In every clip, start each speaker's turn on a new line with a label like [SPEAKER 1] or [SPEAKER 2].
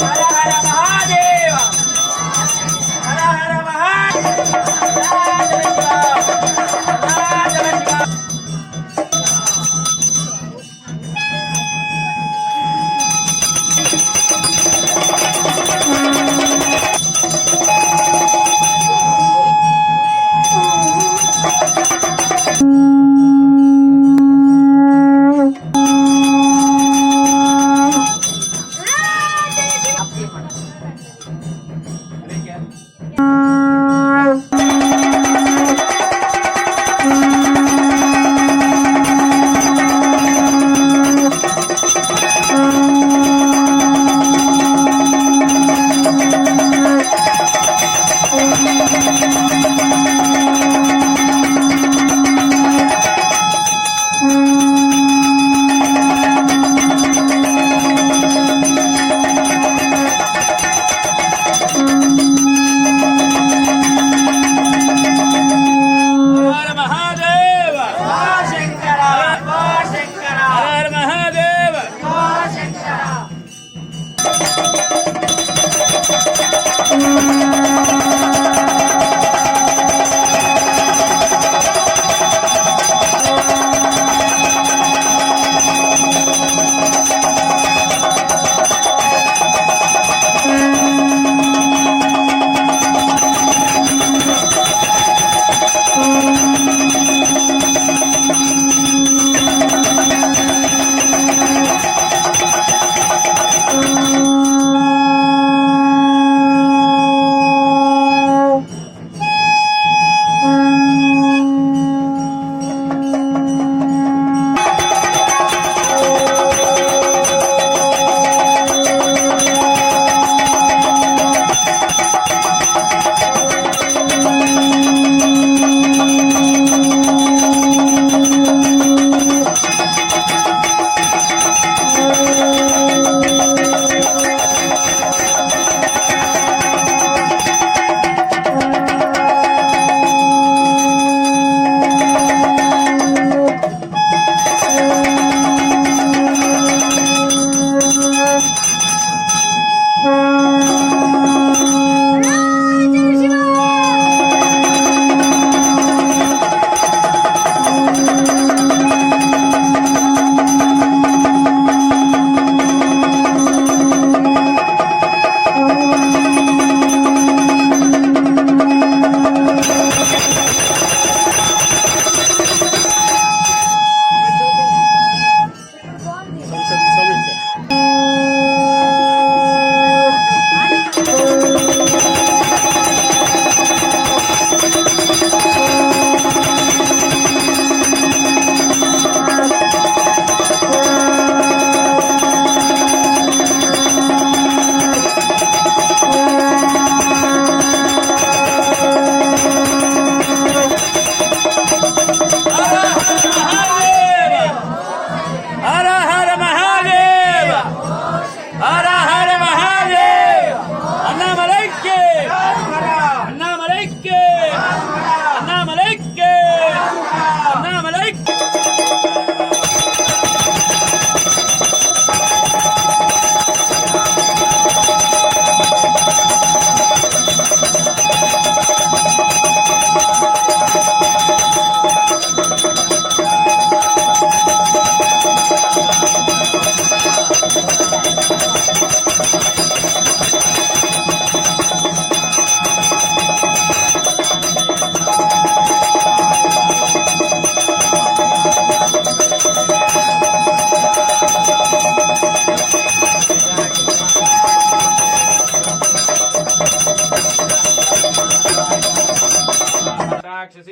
[SPEAKER 1] హర హర మహాదేవ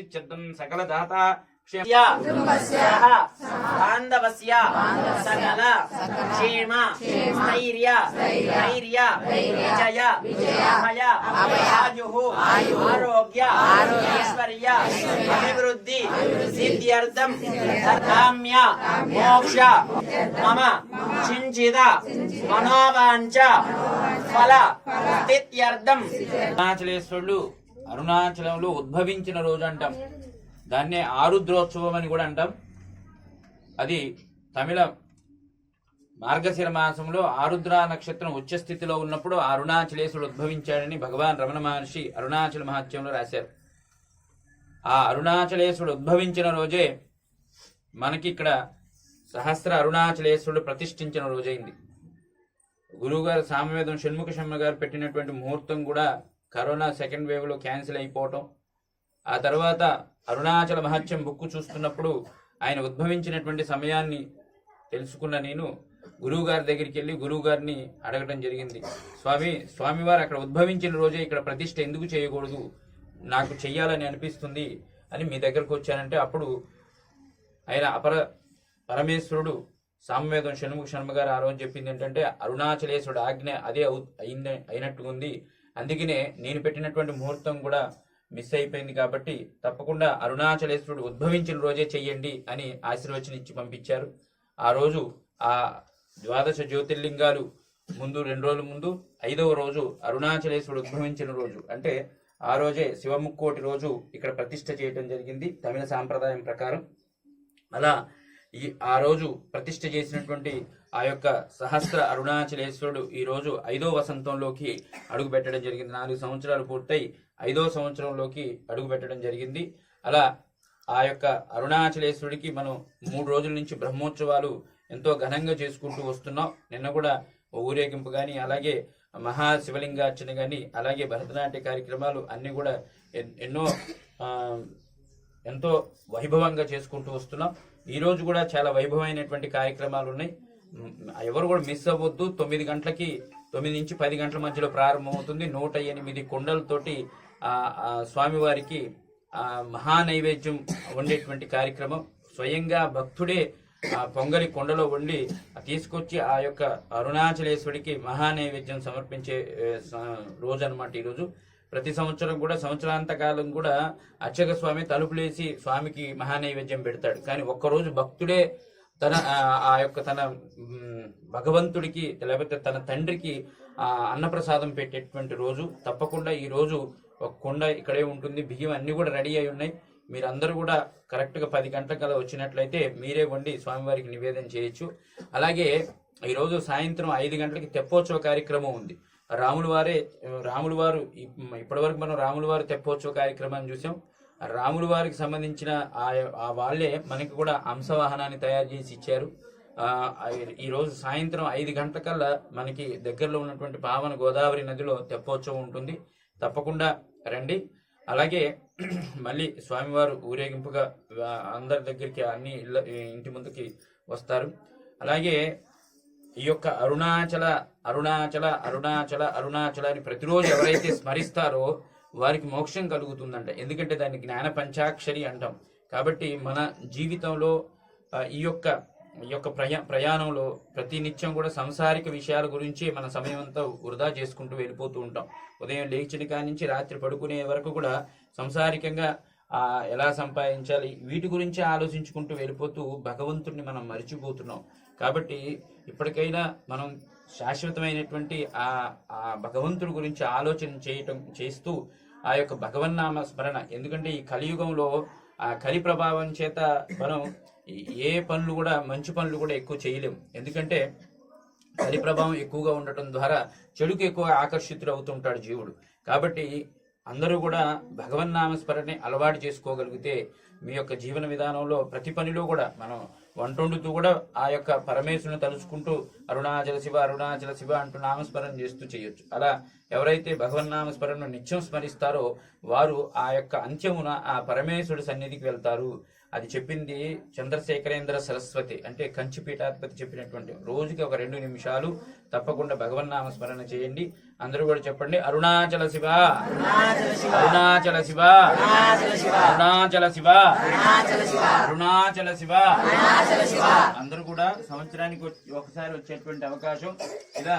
[SPEAKER 1] सिद्धिर्सिद्धिश्चिद्दं सकलदाता बान्धवस्य सकल क्षेम स्थैर्य धैर्य विजय अभय आयुः आरोग्य ऐश्वर्य अभिवृद्धि सिद्ध्यर्थं काम्य मोक्ष मम चिंचित मनोवांఛ ఫల స్థిత్యర్థం. అరుణాచలేశ్వరుడు అరుణాచలంలో ఉద్భవించిన రోజు అంటాం. దాన్నే ఆరుద్రోత్సవం అని కూడా అంటాం. అది తమిళ మార్గశిర మాసంలో ఆరుద్ర నక్షత్రం ఉచ్చస్థితిలో ఉన్నప్పుడు అరుణాచలేశ్వరుడు ఉద్భవించాడని భగవాన్ రమణ మహర్షి అరుణాచల మహత్యంలో రాశారు. ఆ అరుణాచలేశ్వరుడు ఉద్భవించిన రోజే మనకి ఇక్కడ సహస్ర అరుణాచలేశ్వరుడు ప్రతిష్ఠించిన రోజైంది. గురువుగారు సామవేదం షణ్ముఖ శర్మ గారు పెట్టినటువంటి ముహూర్తం కూడా కరోనా సెకండ్ వేవ్ లో క్యాన్సిల్ అయిపోవటం, ఆ తర్వాత అరుణాచల మహత్యం బుక్కు చూస్తున్నప్పుడు ఆయన ఉద్భవించినటువంటి సమయాన్ని తెలుసుకున్న నేను గురువు గారి దగ్గరికి వెళ్ళి గురువు గారిని అడగడం జరిగింది. స్వామివారు అక్కడ ఉద్భవించిన రోజే ఇక్కడ ప్రతిష్ఠ ఎందుకు చేయకూడదు, నాకు చెయ్యాలని అనిపిస్తుంది అని మీ దగ్గరకు వచ్చానంటే అప్పుడు ఆయన పరమేశ్వరుడు సామవేదం షణ్ముఖ శర్మ గారు ఆ రోజు చెప్పింది ఏంటంటే అరుణాచలేశ్వరుడు ఆజ్ఞ అదే అయినట్టుగా ఉంది, అందుకనే నేను పెట్టినటువంటి ముహూర్తం కూడా మిస్ అయిపోయింది కాబట్టి తప్పకుండా అరుణాచలేశ్వరుడు ఉద్భవించిన రోజే చెయ్యండి అని ఆశీర్వచనం ఇచ్చి పంపించారు. ఆ రోజు ఆ ద్వాదశ జ్యోతిర్లింగాలు ముందు 2 రోజుల ముందు 5వ రోజు అరుణాచలేశ్వరుడు ఉద్భవించిన రోజు అంటే ఆ రోజే శివముక్కోటి రోజు ఇక్కడ ప్రతిష్ఠ చేయడం జరిగింది తమిళ సాంప్రదాయం ప్రకారం. అలా ఆ రోజు ప్రతిష్ఠ చేసినటువంటి ఆ యొక్క సహస్ర అరుణాచలేశ్వరుడు ఈ రోజు 5వ వసంతంలోకి అడుగు పెట్టడం జరిగింది. 4 సంవత్సరాలు పూర్తయి 5వ సంవత్సరంలోకి అడుగు పెట్టడం జరిగింది. అలా ఆ యొక్క అరుణాచలేశ్వరుడికి మనం 3 రోజుల నుంచి బ్రహ్మోత్సవాలు ఎంతో ఘనంగా చేసుకుంటూ వస్తున్నాం. నిన్న కూడా ఊరేగింపు కానీ అలాగే మహాశివలింగార్చన కానీ అలాగే భరతనాట్య కార్యక్రమాలు అన్ని కూడా ఎంతో వైభవంగా చేసుకుంటూ వస్తున్నాం. ఈ రోజు కూడా చాలా వైభవమైనటువంటి కార్యక్రమాలు ఉన్నాయి. ఎవరు కూడా మిస్ అవ్వద్దు. 9 గంటలకి 9 నుంచి 10 గంటల మధ్యలో ప్రారంభమవుతుంది. 108 కుండలతోటి స్వామివారికి మహా నైవేద్యం వండేటువంటి కార్యక్రమం. స్వయంగా భక్తుడే పొంగలి కొండలో వండి తీసుకొచ్చి ఆ యొక్క అరుణాచలేశ్వరుడికి మహా నైవేద్యం సమర్పించే రోజు అనమాట ఈరోజు. ప్రతి సంవత్సరం కూడా సంవత్సరాంతకాలం కూడా అర్చక స్వామి తలుపులేసి స్వామికి మహానైవేద్యం పెడతాడు. కానీ ఒక్కరోజు భక్తుడే ఆ యొక్క తన భగవంతుడికి లేకపోతే తన తండ్రికి అన్నప్రసాదం పెట్టేటువంటి రోజు. తప్పకుండా ఈ రోజు ఒక కుండ ఇక్కడే ఉంటుంది, బియ్యం అన్ని కూడా రెడీ అయి ఉన్నాయి. మీరందరూ కూడా కరెక్ట్గా 10 గంటల వచ్చినట్లయితే మీరే వండి స్వామివారికి నివేదన చేయొచ్చు. అలాగే ఈరోజు సాయంత్రం 5 గంటలకి తెప్పోత్సవ కార్యక్రమం ఉంది. రాముల వారు ఇప్పటి వరకు మనం రాముల వారు తెప్పోత్సవ కార్యక్రమాన్ని చూసాం. రాముల వారికి సంబంధించిన ఆ వాళ్ళే మనకి కూడా అంశవాహనాన్ని తయారు చేసి ఇచ్చారు. ఈ రోజు సాయంత్రం 5 గంటలకల్లా మనకి దగ్గరలో ఉన్నటువంటి పావన గోదావరి నదిలో తెప్పోత్సవం ఉంటుంది. తప్పకుండా రండి. అలాగే మళ్ళీ స్వామివారు ఊరేగింపుగా అందరి దగ్గరికి అన్ని ఇంటి ముందుకి వస్తారు. అలాగే ఈ యొక్క అరుణాచల అరుణాచల అరుణాచల అరుణాచల అని ప్రతిరోజు ఎవరైతే స్మరిస్తారో వారికి మోక్షం కలుగుతుందంట. ఎందుకంటే దాన్ని జ్ఞాన పంచాక్షరి అంటాం. కాబట్టి మన జీవితంలో ఈ యొక్క ప్రయాణంలో ప్రతి నిత్యం కూడా సంసారిక విషయాల గురించి మన సమయం అంతా వృధా చేసుకుంటూ వెళ్ళిపోతూ ఉంటాం. ఉదయం లేచిన కాడి నుంచి రాత్రి పడుకునే వరకు కూడా సంసారికంగా ఎలా సంపాదించాలి వీటి గురించి ఆలోచించుకుంటూ వెళ్ళిపోతూ భగవంతుడిని మనం మరిచిపోతున్నాం. కాబట్టి ఇప్పటికైనా మనం శాశ్వతమైనటువంటి ఆ భగవంతుడి గురించి ఆలోచన చేస్తూ ఆ యొక్క భగవన్నామ స్మరణ. ఎందుకంటే ఈ కలియుగంలో ఆ కలి ప్రభావం చేత మనం ఏ పనులు కూడా మంచి పనులు కూడా ఎక్కువ చేయలేం. ఎందుకంటే కలి ప్రభావం ఎక్కువగా ఉండటం ద్వారా చెడుకు ఎక్కువ ఆకర్షితుడు అవుతుంటాడు జీవుడు. కాబట్టి అందరూ కూడా భగవన్నామ స్మరణని అలవాటు చేసుకోగలిగితే మీ యొక్క జీవన విధానంలో ప్రతి పనిలో కూడా మనం వంటొండుతూ కూడా ఆ యొక్క పరమేశ్వరుని తలుచుకుంటూ అరుణాచల శివ అంటూ నామస్మరణ చేస్తూ చేయొచ్చు. అలా ఎవరైతే భగవన్నామస్మరణను నిత్యం స్మరిస్తారో వారు ఆ యొక్క అంత్యమున ఆ పరమేశ్వరుడి సన్నిధికి వెళ్తారు. అది చెప్పింది చంద్రశేఖరేంద్ర సరస్వతి, అంటే కంచి పీఠాధిపతి చెప్పినటువంటి. రోజుకి ఒక 2 నిమిషాలు తప్పకుండా భగవన్నామస్మరణ చేయండి. అందరూ కూడా చెప్పండి. అరుణాచల శివ, అరుణాచల శివ, అరుణాచల శివ, అరుణాచల శివ. అందరూ కూడా సంవత్సరానికి ఒకసారి వచ్చేటువంటి అవకాశం, ఇలా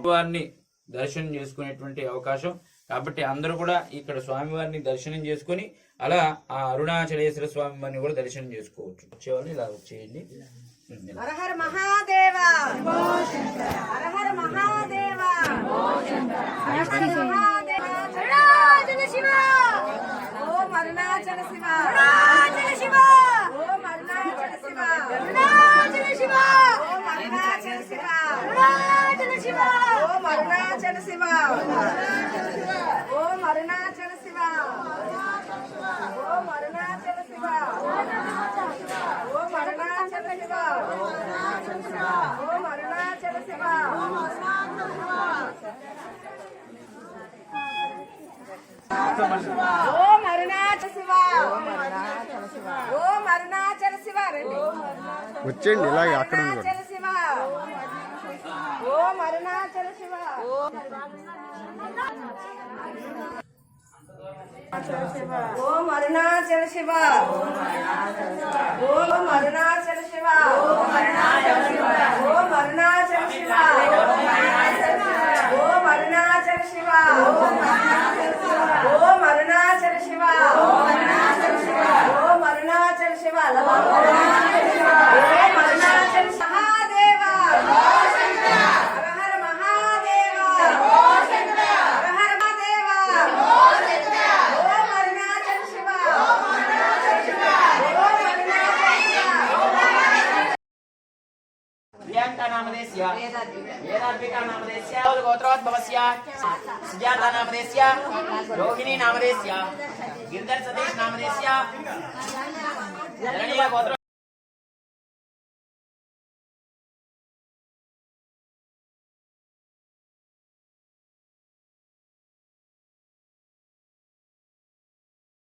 [SPEAKER 1] వారిని దర్శనం చేసుకునేటువంటి అవకాశం. కాబట్టి అందరూ కూడా ఇక్కడ స్వామివారిని దర్శనం చేసుకుని అలా ఆ అరుణాచలేశ్వర స్వామి వారిని కూడా దర్శనం చేసుకోవచ్చు. వచ్చేవాళ్ళు ఇలా వచ్చేయండి.
[SPEAKER 2] హర హర మహాదేవ, హర హర మహాదేవ, హర హర మహాదేవ. అరుణాచల శివ, ఓం అరుణాచల శివ, అరుణాచల శివ, ఓం అరుణాచల శివ, అరుణాచల శివ, ఓం అరుణాచల శివ, అరుణాచల శివ, ఓం అరుణాచల శివ, ఓం అరుణాచల శివ, ఓం అరుణాచల శివ, ఓం అరుణాచల శివ, ఓం అరుణాచల శివ. ఓం అరుణాచల శివ, ఓం అరుణాచల శివ. రండి
[SPEAKER 3] వచ్చేయండి ఇలాగే అక్కడ
[SPEAKER 2] అరుణాచల శివ, ఓం అరుణాచల శివ, ఓం అరుణాచల శివ, ఓం అరుణాచల శివ, ఓం అరుణాచల శివ, ఓం అరుణాచల శివ, ఓం అరుణాచల శివ, ఓం అరుణాచల శివ, ఓం అరుణాచల శివ, ఓం అరుణాచల శివ, ఓం అరుణాచల మహాదేవ. హర హర మహాదేవ, హర హర మహాదేవ, ఓం అరుణాచల శివ, ఓం అరుణాచల శివ, ఓం అరుణాచల శివ.
[SPEAKER 4] ప్రియాంకా నామదేస్య వేదాద్వికా నామదేస్య గోత్రోద్భవస్య సుజాతా నామదేస్య రోహిణీ నామదేస్య గిరిధర్ సతీష్ నామదేస్య జననీయ గోత్ర